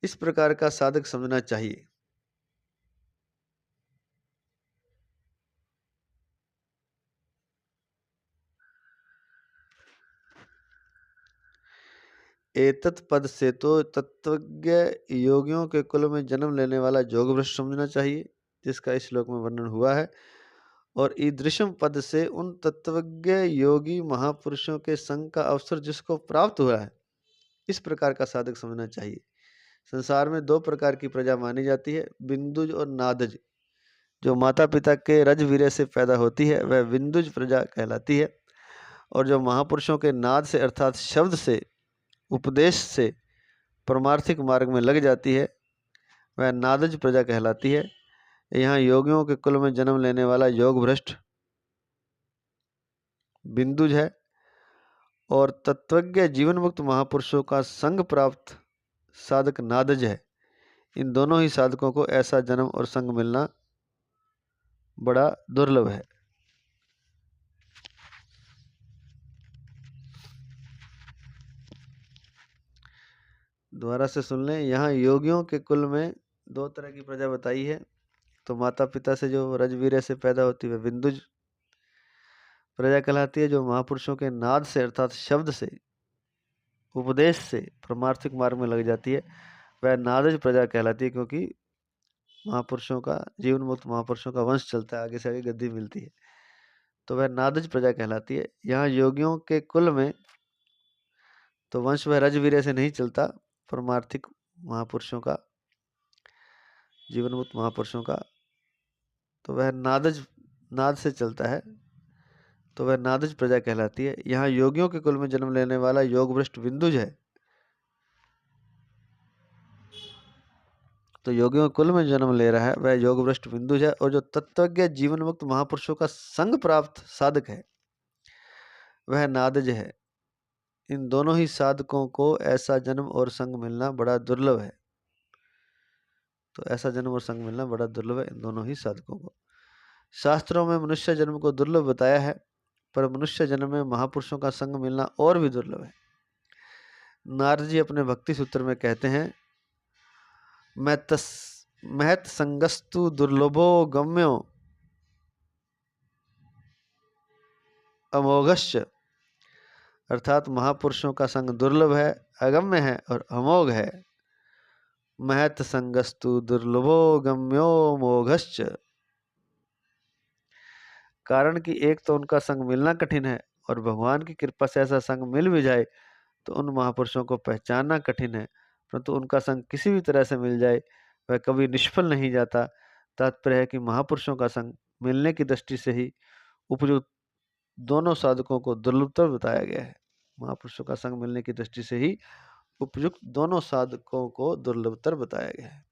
इस प्रकार का साधक समझना चाहिए। एतत् पद से तो तत्वज्ञ योगियों के कुल में जन्म लेने वाला जोगभ्रष्ट समझना चाहिए, जिसका इस श्लोक में वर्णन हुआ है। और ईदृशम पद से उन तत्वज्ञ योगी महापुरुषों के संग का अवसर जिसको प्राप्त हुआ है, इस प्रकार का साधक समझना चाहिए। संसार में 2 प्रकार की प्रजा मानी जाती है, बिंदुज और नादज। जो माता पिता के रजवीर्य से पैदा होती है वह बिंदुज प्रजा कहलाती है, और जो महापुरुषों के नाद से अर्थात शब्द से, उपदेश से परमार्थिक मार्ग में लग जाती है वह नादज प्रजा कहलाती है। यहाँ योगियों के कुल में जन्म लेने वाला योग भ्रष्ट बिंदुज है, और तत्वज्ञ जीवन मुक्त महापुरुषों का संग प्राप्त साधक नादज है। इन दोनों ही साधकों को ऐसा जन्म और संग मिलना बड़ा दुर्लभ है। दोबारा से सुन लें। यहाँ योगियों के कुल में 2 तरह की प्रजा बताई है। तो माता पिता से जो रजवीर्य से पैदा होती है वह बिंदुज प्रजा कहलाती है। जो महापुरुषों के नाद से अर्थात शब्द से, उपदेश से परमार्थिक मार्ग में लग जाती है वह नादज प्रजा कहलाती है, क्योंकि महापुरुषों का, जीवन मुक्त महापुरुषों का वंश चलता है, आगे से आगे गद्दी मिलती है, तो वह नादज प्रजा कहलाती है। यहाँ योगियों के कुल में तो वंश वह रजवीर्य से नहीं चलता, परमार्थिक महापुरुषों का, जीवन मुक्त महापुरुषों का, तो वह नाद से चलता है, तो वह नादज प्रजा कहलाती है। यहाँ योगियों के कुल में जन्म लेने वाला योग भ्रष्ट बिंदुज है। तो योगियों के कुल में जन्म ले रहा है वह योग भ्रष्ट बिंदुज है, और जो तत्वज्ञ जीवन मुक्त महापुरुषों का संग प्राप्त साधक है वह नादज है। इन दोनों ही साधकों को ऐसा जन्म और संग मिलना बड़ा दुर्लभ है। तो ऐसा जन्म और संग मिलना बड़ा दुर्लभ है इन दोनों ही साधकों को। शास्त्रों में मनुष्य जन्म को दुर्लभ बताया है, पर मनुष्य जन्म में महापुरुषों का संग मिलना और भी दुर्लभ है। नारद जी अपने भक्ति सूत्र में कहते हैं, महत संगस्तु दुर्लभो गम्यो अमोघश्च, अर्थात महापुरुषों का संग दुर्लभ है, अगम्य है और अमोघ है। महत संगस्तु दुर्लभो गम्यो मोघश्च, कारण कि एक तो उनका संग मिलना कठिन है, और भगवान की कृपा से ऐसा संग मिल भी जाए तो उन महापुरुषों को पहचानना कठिन है, परंतु उनका संग किसी भी तरह से मिल जाए वह कभी निष्फल नहीं जाता। तात्पर्य है कि महापुरुषों का संग मिलने की दृष्टि से ही उपयुक्त दोनों साधकों को दुर्लभतर बताया गया है। महापुरुषों का संग मिलने की दृष्टि से ही उपयुक्त दोनों साधकों को दुर्लभतर बताया गया है।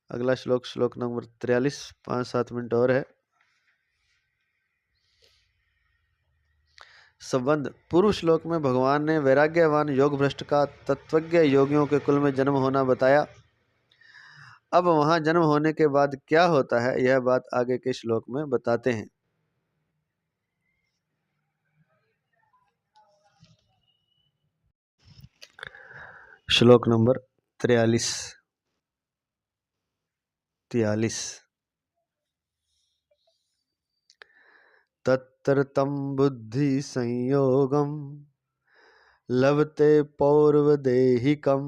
अगला श्लोक, श्लोक नंबर 43, 5-7 मिनट और है। संबंध। पूर्व श्लोक में भगवान ने वैराग्यवान योग भ्रष्ट का तत्वज्ञ योगियों के कुल में जन्म होना बताया। अब वहां जन्म होने के बाद क्या होता है यह बात आगे के श्लोक में बताते हैं। श्लोक नंबर 43, 43। तत्र तं बुद्धि संयोगम लभते पौर्वदेहिकम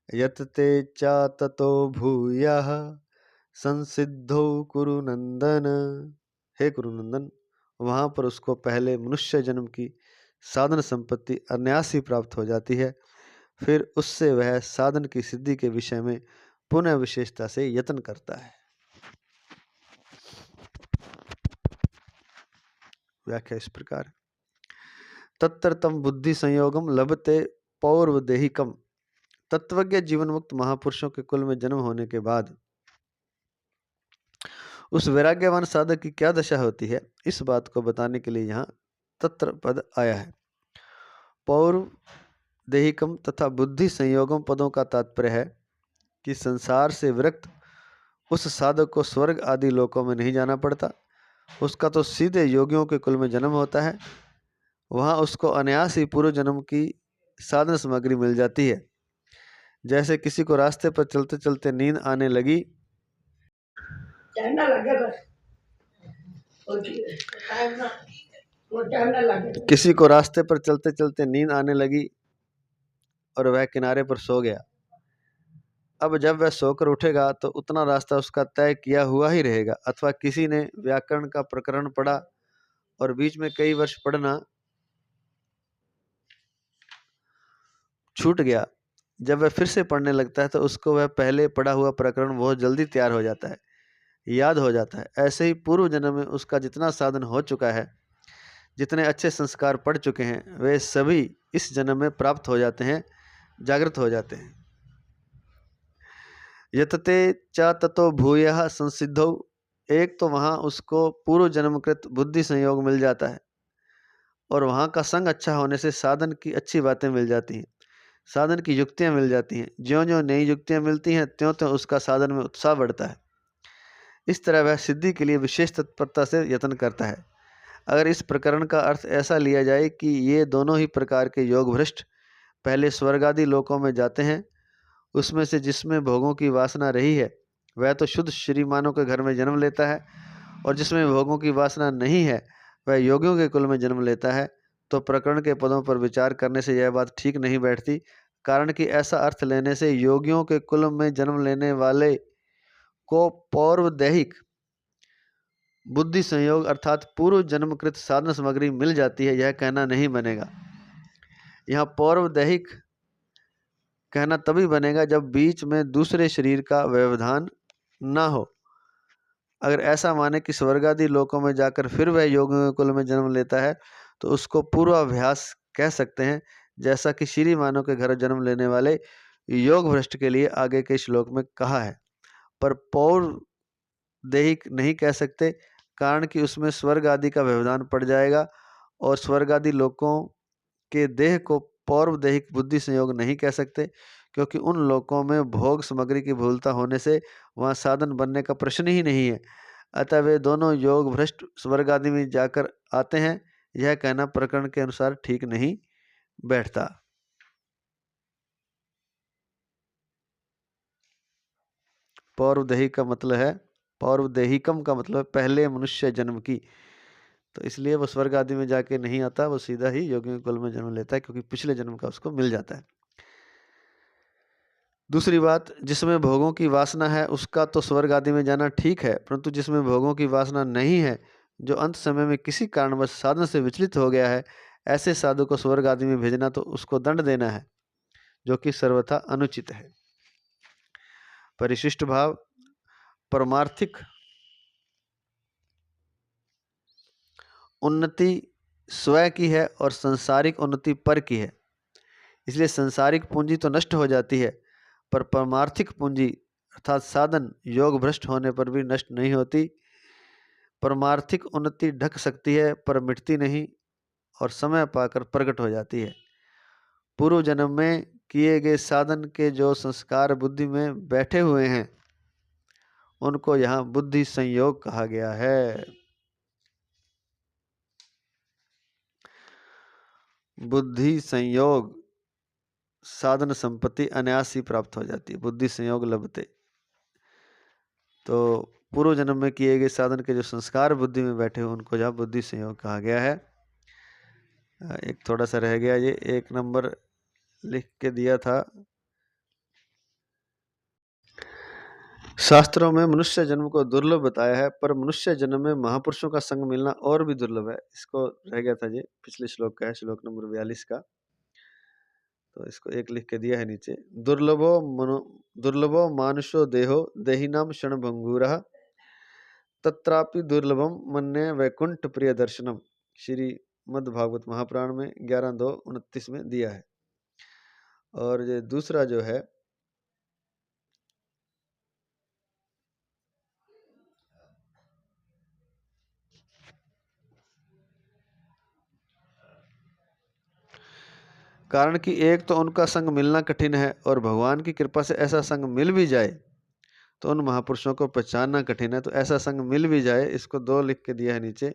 यत ते चा ततो भूयः संसिद्धो कुरुनंदन। हे कुरुनंदन, वहां पर उसको पहले मनुष्य जन्म की साधन संपत्ति अनायास ही प्राप्त हो जाती है, फिर उससे वह साधन की सिद्धि के विषय में पुनः विशेषता से यत्न करता है। व्याख्या इस प्रकार। तत्र तम बुद्धि संयोगम लभते पौर्वदेहिकम, तत्वज्ञ जीवन मुक्त महापुरुषों के कुल में जन्म होने के बाद उस वैराग्यवान साधक की क्या दशा होती है, इस बात को बताने के लिए यहाँ तत्र पद आया है। पौर्व देहिकम तथा बुद्धि संयोगम पदों का तात्पर्य है कि संसार से विरक्त उस साधक को स्वर्ग आदि लोकों में नहीं जाना पड़ता, उसका तो सीधे योगियों के कुल में जन्म होता है। वहाँ उसको अनायास ही पूर्व जन्म की साधन सामग्री मिल जाती है। जैसे किसी को रास्ते पर चलते चलते नींद आने लगी, किसी को रास्ते पर चलते चलते नींद आने लगी और वह किनारे पर सो गया। अब जब वह सोकर उठेगा तो उतना रास्ता उसका तय किया हुआ ही रहेगा, अथवा किसी ने व्याकरण का प्रकरण पढ़ा और बीच में कई वर्ष पढ़ना छूट गया। जब वह फिर से पढ़ने लगता है तो उसको वह पहले पढ़ा हुआ प्रकरण बहुत जल्दी तैयार हो जाता है, याद हो जाता है। ऐसे ही पूर्व जन्म में उसका जितना साधन हो चुका है, जितने अच्छे संस्कार पढ़ चुके हैं, वे सभी इस जन्म में प्राप्त हो जाते हैं, जागृत हो जाते हैं। यतते च ततो भूयः संसिद्धौ, एक तो वहाँ उसको पूर्व जन्मकृत बुद्धि संयोग मिल जाता है और वहाँ का संग अच्छा होने से साधन की अच्छी बातें मिल जाती हैं, साधन की युक्तियाँ मिल जाती हैं। ज्यों ज्यों नई युक्तियाँ मिलती हैं त्यों त्यों उसका साधन में उत्साह बढ़ता है। इस तरह वह सिद्धि के लिए विशेष तत्परता से यत्न करता है। अगर इस प्रकरण का अर्थ ऐसा लिया जाए कि ये दोनों ही प्रकार के योग भ्रष्ट पहले स्वर्ग आदि लोकों में जाते हैं, उसमें से जिसमें भोगों की वासना रही है वह तो शुद्ध श्रीमानों के घर में जन्म लेता है, और जिसमें भोगों की वासना नहीं है वह योगियों के कुल में जन्म लेता है। तो प्रकरण के पदों पर विचार करने से यह बात ठीक नहीं बैठती, कारण कि ऐसा अर्थ लेने से योगियों के कुल में जन्म लेने वाले को पौर्वदैहिक बुद्धि संयोग अर्थात पूर्व जन्मकृत साधन सामग्री मिल जाती है, यह कहना नहीं बनेगा। यहाँ पौर्वदैहिक कहना तभी बनेगा जब बीच में दूसरे शरीर का व्यवधान ना हो। अगर ऐसा माने कि स्वर्ग आदि लोकों में जाकर फिर वह योगियों के कुल में जन्म लेता है तो उसको पूर्वाभ्यास कह सकते हैं, जैसा कि श्री मानव के घर जन्म लेने वाले योग भ्रष्ट के लिए आगे के श्लोक में कहा है। पर पौर्वदैहिक नहीं कह सकते, कारण कि उसमें स्वर्ग आदि का व्यवधान पड़ जाएगा और स्वर्ग आदि लोकों के देह को पौर्वदैहिक बुद्धि संयोग नहीं कह सकते, क्योंकि उन लोकों में भोग सामग्री की भूलता होने से वहाँ साधन बनने का प्रश्न ही नहीं है। अतः वे दोनों योग भ्रष्ट स्वर्ग आदि में जाकर आते हैं, यह कहना प्रकरण के अनुसार ठीक नहीं बैठता। पौर्वदेहिक का मतलब है, पौर्वदेहिकम का मतलब है पहले मनुष्य जन्म की, तो इसलिए वो स्वर्ग आदि में जाके नहीं आता, वो सीधा ही योगियों के कुल में जन्म लेता है, क्योंकि पिछले जन्म का उसको मिल जाता है। दूसरी बात, जिसमें भोगों की वासना है उसका तो स्वर्ग आदि में जाना ठीक है, परंतु जिसमें भोगों की वासना नहीं है, जो अंत समय में किसी कारणवश साधन से विचलित हो गया है, ऐसे साधु को स्वर्ग आदि में भेजना तो उसको दंड देना है, जो कि सर्वथा अनुचित है। परिशिष्ट भाव, परमार्थिक उन्नति स्वयं की है और सांसारिक उन्नति पर की है, इसलिए सांसारिक पूंजी तो नष्ट हो जाती है, पर परमार्थिक पूंजी अर्थात साधन योग भ्रष्ट होने पर भी नष्ट नहीं होती। परमार्थिक उन्नति ढक सकती है पर मिटती नहीं, और समय पाकर प्रकट हो जाती है। पूर्व जन्म में किए गए साधन के जो संस्कार बुद्धि में बैठे हुए हैं उनको यहाँ बुद्धि संयोग कहा गया है। बुद्धि संयोग साधन संपत्ति अनायास ही प्राप्त हो जाती है, बुद्धि संयोग लभते। तो पूर्व जन्म में किए गए साधन के जो संस्कार बुद्धि में बैठे हुए उनको जहाँ बुद्धि संयोग कहा गया है। एक थोड़ा सा रह गया, ये 1 नंबर लिख के दिया था। शास्त्रों में मनुष्य जन्म को दुर्लभ बताया है, पर मनुष्य जन्म में महापुरुषों का संग मिलना और भी दुर्लभ है। इसको रह गया था, ये पिछले श्लोक का है, श्लोक नंबर 42 का, तो इसको एक लिख के दिया है नीचे। दुर्लभो मानुषो देहो देहिनाम क्षण भंगुरः तत्रापि दुर्लभम मन्ये वैकुंठ प्रिय दर्शनम, श्री मद्भागवत महापुराण में 11.2.29 में दिया है। और ये दूसरा जो है, कारण कि एक तो उनका संग मिलना कठिन है, और भगवान की कृपा से ऐसा संग मिल भी जाए तो उन महापुरुषों को पहचानना कठिन है। तो ऐसा संग मिल भी जाए, इसको 2 लिख के दिया है नीचे।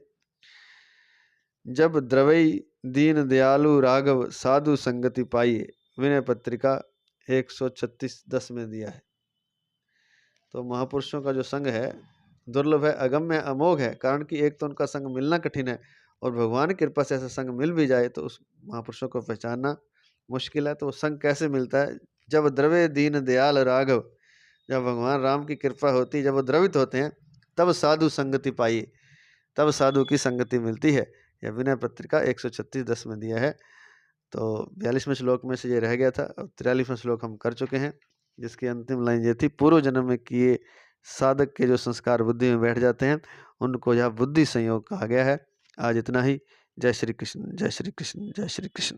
जब द्रवई दीन दयालु राघव साधु संगति पाइए, विनय पत्रिका 136:10 में दिया है। तो महापुरुषों का जो संग है दुर्लभ है, अगम्य, अमोघ है, कारण कि एक तो उनका संग मिलना कठिन है, और भगवान की कृपा से ऐसा संग मिल भी जाए तो उस महापुरुषों को पहचानना मुश्किल है, तो वो संग कैसे मिलता है? जब द्रवे दीन दयाल राघव, जब भगवान राम की कृपा होती है, जब वो द्रवित होते हैं, तब साधु संगति पाई, तब साधु की संगति मिलती है। यह विनय पत्रिका 136 में दिया है। तो 42वें श्लोक में से ये रह गया था। अब 43वां श्लोक हम कर चुके हैं, जिसकी अंतिम लाइन ये थी, पूर्व जन्म में किए साधक के जो संस्कार बुद्धि में बैठ जाते हैं, उनको यह बुद्धि संयोग कहा गया है। आज इतना ही। जय श्री कृष्ण, जय श्री कृष्ण, जय श्री कृष्ण।